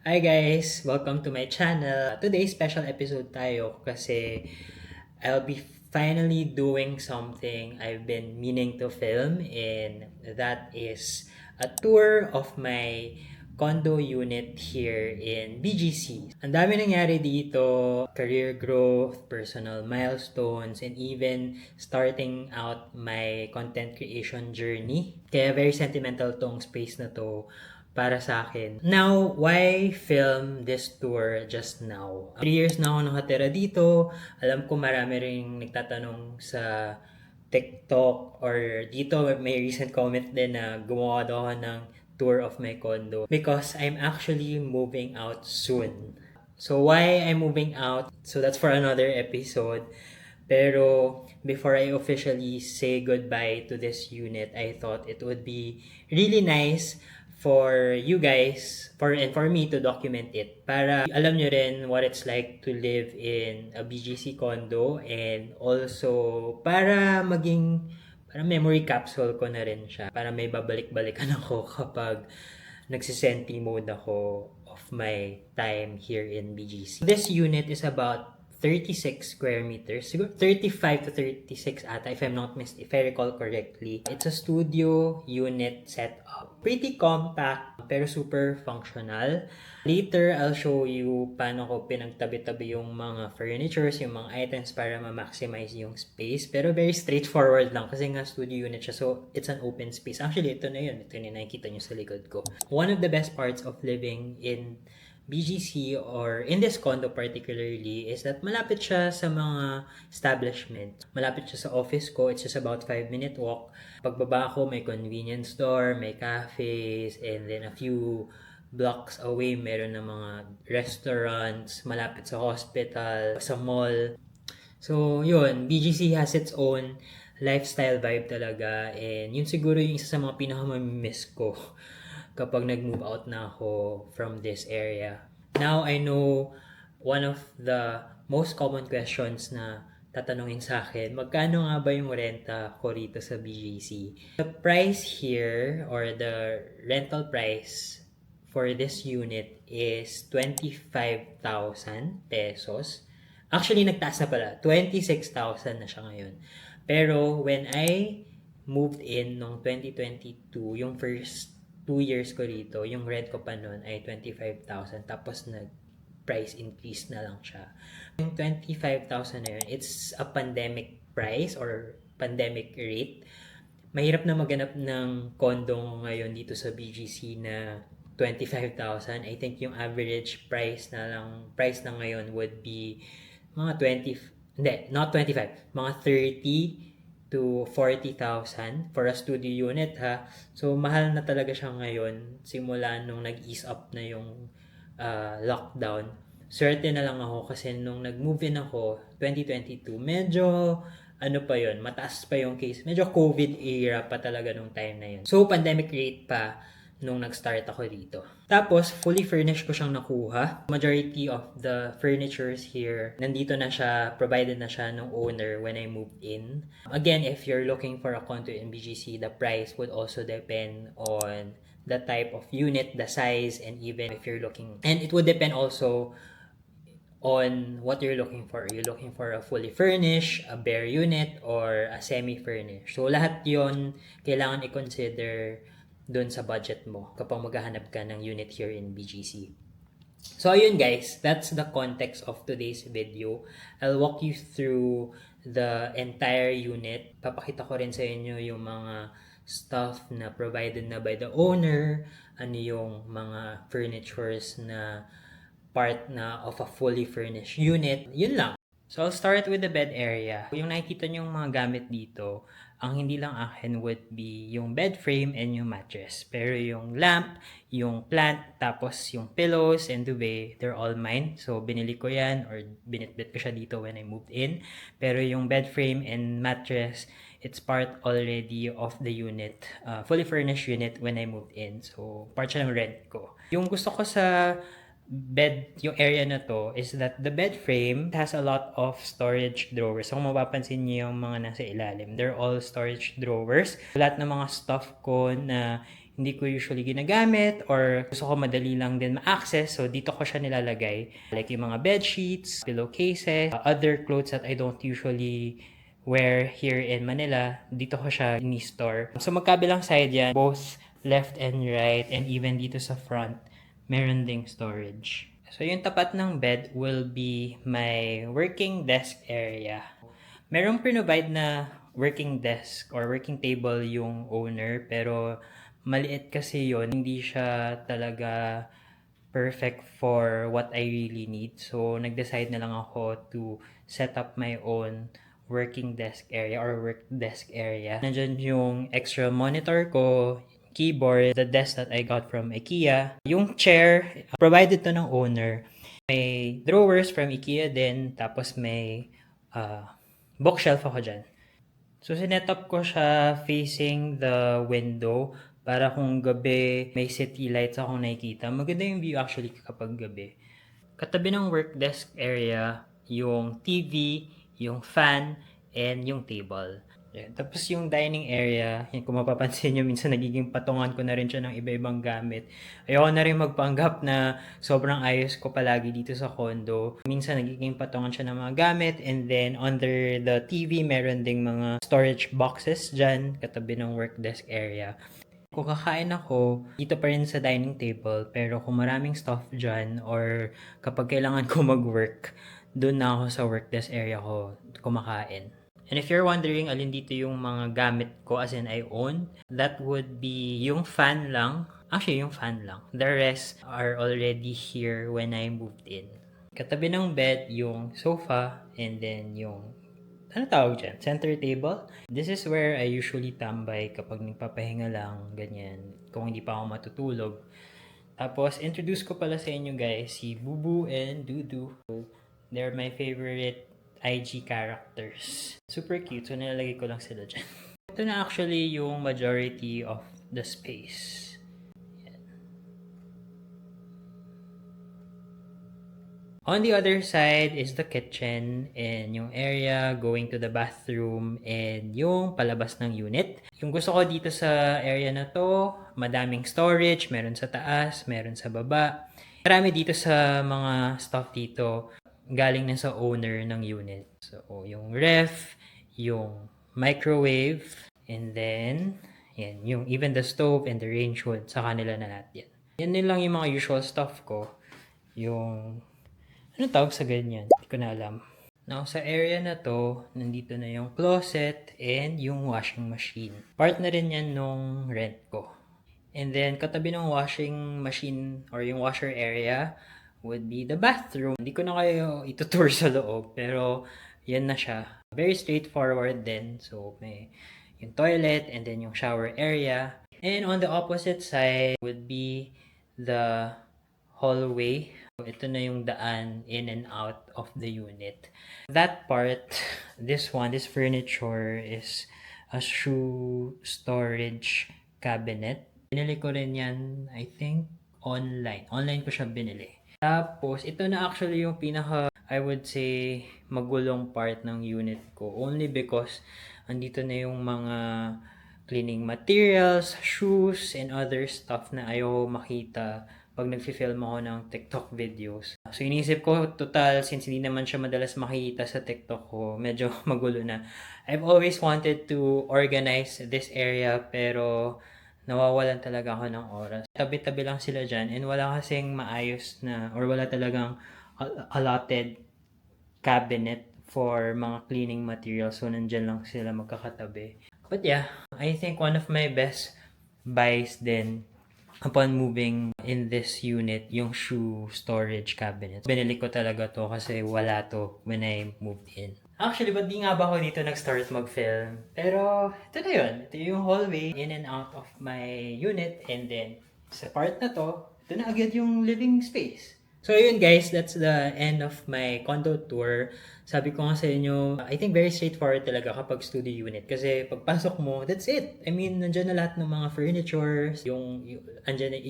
Hi guys! Welcome to my channel. Today's special episode tayo kasi I'll be finally doing something I've been meaning to film, and that is a tour of my condo unit here in BGC. Ang dami nangyari dito, career growth, personal milestones, and even starting out my content creation journey. Kaya very sentimental tong space na to para sa akin. Now, why film this tour just now? 3 years na ako nakatira dito. Alam ko marami rin nagtatanong sa TikTok or dito may recent comment din na gumawa daw ako ng tour of my condo because I'm actually moving out soon. So why I'm moving out? So that's for another episode. Pero before I officially say goodbye to this unit, I thought it would be really nice for you guys and for me to document it para alam nyo rin what it's like to live in a BGC condo, and also para memory capsule ko na rin siya para may babalik-balikan ako kapag nagsisenti mode ako of my time here in BGC. This unit is about 36 square meters. Siguro 35 to 36 ata if I recall correctly. It's a studio unit setup. Pretty compact pero super functional. Later, I'll show you paano ko pinagtabi-tabi yung mga furnitures, yung mga items para ma-maximize yung space. Pero very straightforward lang kasi nga studio unit siya. So, it's an open space. Actually, ito na yun. Ito na nakikita nyo sa likod ko. One of the best parts of living in BGC or in this condo particularly is that malapit siya sa mga establishment. Malapit siya sa office ko. It's just about 5-minute walk. Pagbaba ko, may convenience store, may cafes, and then a few blocks away, meron na mga restaurants, malapit sa hospital, sa mall. So, yun, BGC has its own lifestyle vibe talaga, and yun siguro yung isa sa mga pinakamamiss ko kapag nag-move out na ako from this area. Now, I know one of the most common questions na tatanungin sa akin, magkano nga ba yung renta ko rito sa BGC? The price here, or the rental price for this unit is 25,000 pesos. Actually, nagtaas na pala. 26,000 na siya ngayon. Pero when I moved in noong 2022, yung first 2 years ko rito, yung rent ko pa noon ay 25,000. Tapos price increase na lang siya. Yung 25,000 na yun, it's a pandemic price or pandemic rate. Mahirap na maganap ng condo ngayon dito sa BGC na 25,000. I think yung average price na ngayon would be mga 20, hindi, not 25, mga 30 to 40,000 for a studio unit ha. So mahal na talaga siya ngayon simula nung nag-ease up na yung lockdown. Swerte na lang ako kasi nung nag-move in ako 2022, medyo pa yon, mataas pa yung case. Medyo COVID era pa talaga nung time na yun. So pandemic rate pa nung nag-start ako dito. Tapos, fully furnished ko siyang nakuha. Majority of the furnitures here, nandito na siya, provided na siya ng owner when I moved in. Again, if you're looking for a condo in BGC, the price would also depend on the type of unit, the size, and even if you're looking. And it would depend also on what you're looking for. Are you looking for a fully furnished, a bare unit, or a semi-furnished? So, lahat yon kailangan i-consider dun sa budget mo kapag maghahanap ka ng unit here in BGC. So ayun guys, that's the context of today's video. I'll walk you through the entire unit. Papakita ko rin sa inyo yung mga stuff na provided na by the owner, ano yung mga furnitures na part na of a fully furnished unit. Yun lang. So I'll start with the bed area. Yung nakikita nyo yung mga gamit dito, ang hindi lang akin would be yung bed frame and yung mattress. Pero yung lamp, yung plant, tapos yung pillows and duvet, they're all mine. So binili ko yan or binitbit ko siya dito when I moved in. Pero yung bed frame and mattress, it's part already of the unit, fully furnished unit when I moved in. So part siya ng rent ko. Yung gusto ko sa bed, yung area na to, is that the bed frame has a lot of storage drawers. So, kung mapapansin niyo yung mga nasa ilalim, they're all storage drawers. Lahat ng mga stuff ko na hindi ko usually ginagamit or gusto ko madali lang din ma-access. So, dito ko siya nilalagay. Like yung mga bed sheets, pillowcases, other clothes that I don't usually wear here in Manila, dito ko siya ni-store. So, magkabilang side yan, both left and right, and even dito sa front, meron ding storage. So, yung tapat ng bed will be my working desk area. Merong provide na working desk or working table yung owner, pero maliit kasi yon, hindi siya talaga perfect for what I really need. So, nag-decide na lang ako to set up my own working desk area or work desk area. Nandyan yung extra monitor ko, keyboard, the desk that I got from IKEA. Yung chair, provided to ng owner. May drawers from IKEA din, tapos may bookshelf ako dyan. So, sinetup ko siya facing the window para kung gabi may city lights akong nakikita. Maganda yung view actually kapag gabi. Katabi ng work desk area, yung TV, yung fan, and yung table. Yan. Tapos yung dining area, yung kung mapapansin nyo, minsan nagiging patungan ko na rin siya ng iba-ibang gamit. Ayoko na rin magpanggap na sobrang ayos ko palagi dito sa condo. Minsan nagiging patungan siya ng mga gamit, and then under the TV, meron ding mga storage boxes dyan, katabi ng work desk area. Kung kakain ako, dito pa rin sa dining table, pero kung maraming stuff dyan, or kapag kailangan ko mag-work, doon na ako sa work desk area ko kumakain. And if you're wondering alin dito yung mga gamit ko as in I own, that would be yung fan lang. Actually, yung fan lang. The rest are already here when I moved in. Katabi ng bed, yung sofa, and then yung ano tawag dyan? Center table. This is where I usually tambay kapag nagpapahinga lang, ganyan. Kung hindi pa ako matutulog. Tapos, introduce ko pala sa inyo guys, si Bubu and Dudu. They're my favorite IG characters. Super cute, so nilalagay ko lang sila dyan. Ito na actually yung majority of the space. On the other side is the kitchen and yung area going to the bathroom and yung palabas ng unit. Yung gusto ko dito sa area na to, madaming storage, meron sa taas, meron sa baba. Marami dito sa mga stuff dito galing na sa owner ng unit. So, yung ref, yung microwave, and then, yan, yung even the stove and the range hood, sa kanila na lahat yan. Yan din lang yung mga usual stuff ko. Yung ano tawag sa ganyan? Hindi ko na alam. Now, sa area na to, nandito na yung closet and yung washing machine. Part na rin yan nung rent ko. And then, katabi ng washing machine or yung washer area would be the bathroom. Hindi ko na kayo itutour sa loob, pero yan na siya. Very straightforward din. So, may yung toilet and then yung shower area. And on the opposite side would be the hallway. Ito na yung daan in and out of the unit. That part, this furniture is a shoe storage cabinet. Binili ko rin yan, I think, online. Online ko siya binili. Tapos, ito na actually yung pinaka, I would say, magulong part ng unit ko. Only because, andito na yung mga cleaning materials, shoes, and other stuff na ayaw makita pag nag-film ako ng TikTok videos. So, inisip ko, total, since hindi naman siya madalas makikita sa TikTok ko, medyo magulo na. I've always wanted to organize this area, pero nawawalan talaga ako ng oras. Tabi-tabi lang sila dyan, and wala kasing maayos na, or wala talagang allotted cabinet for mga cleaning materials. So, nandyan lang sila magkakatabi. But yeah, I think one of my best buys din upon moving in this unit, yung shoe storage cabinet. Binili ko talaga to kasi wala to when I moved in. Actually, ba't di nga ba ako dito nag-start mag-film? Pero, ito na yun. Ito yung hallway in and out of my unit. And then, sa part na to, ito na agad yung living space. So, yun guys, that's the end of my condo tour. Sabi ko nga sa inyo, I think very straightforward talaga kapag studio unit. Kasi pagpasok mo, that's it. I mean, nandyan na lahat ng mga furniture, yung andyan na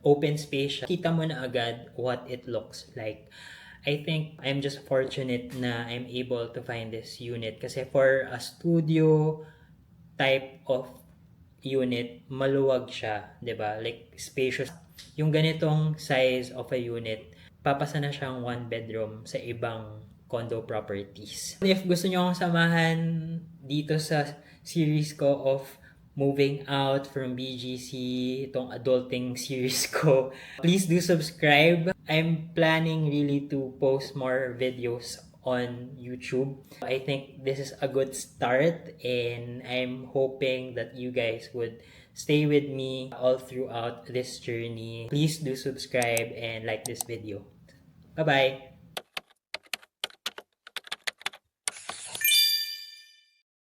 open space. Kita mo na agad what it looks like. I think I'm just fortunate na I'm able to find this unit. Kasi for a studio type of unit, maluwag siya, 'di ba? Like spacious. Yung ganitong size of a unit, papasa na siyang one bedroom sa ibang condo properties. If gusto niyo akong samahan dito sa series ko of moving out from BGC, itong adulting series ko, please do subscribe. I'm planning really to post more videos on YouTube. I think this is a good start, and I'm hoping that you guys would stay with me all throughout this journey. Please do subscribe and like this video. Bye-bye!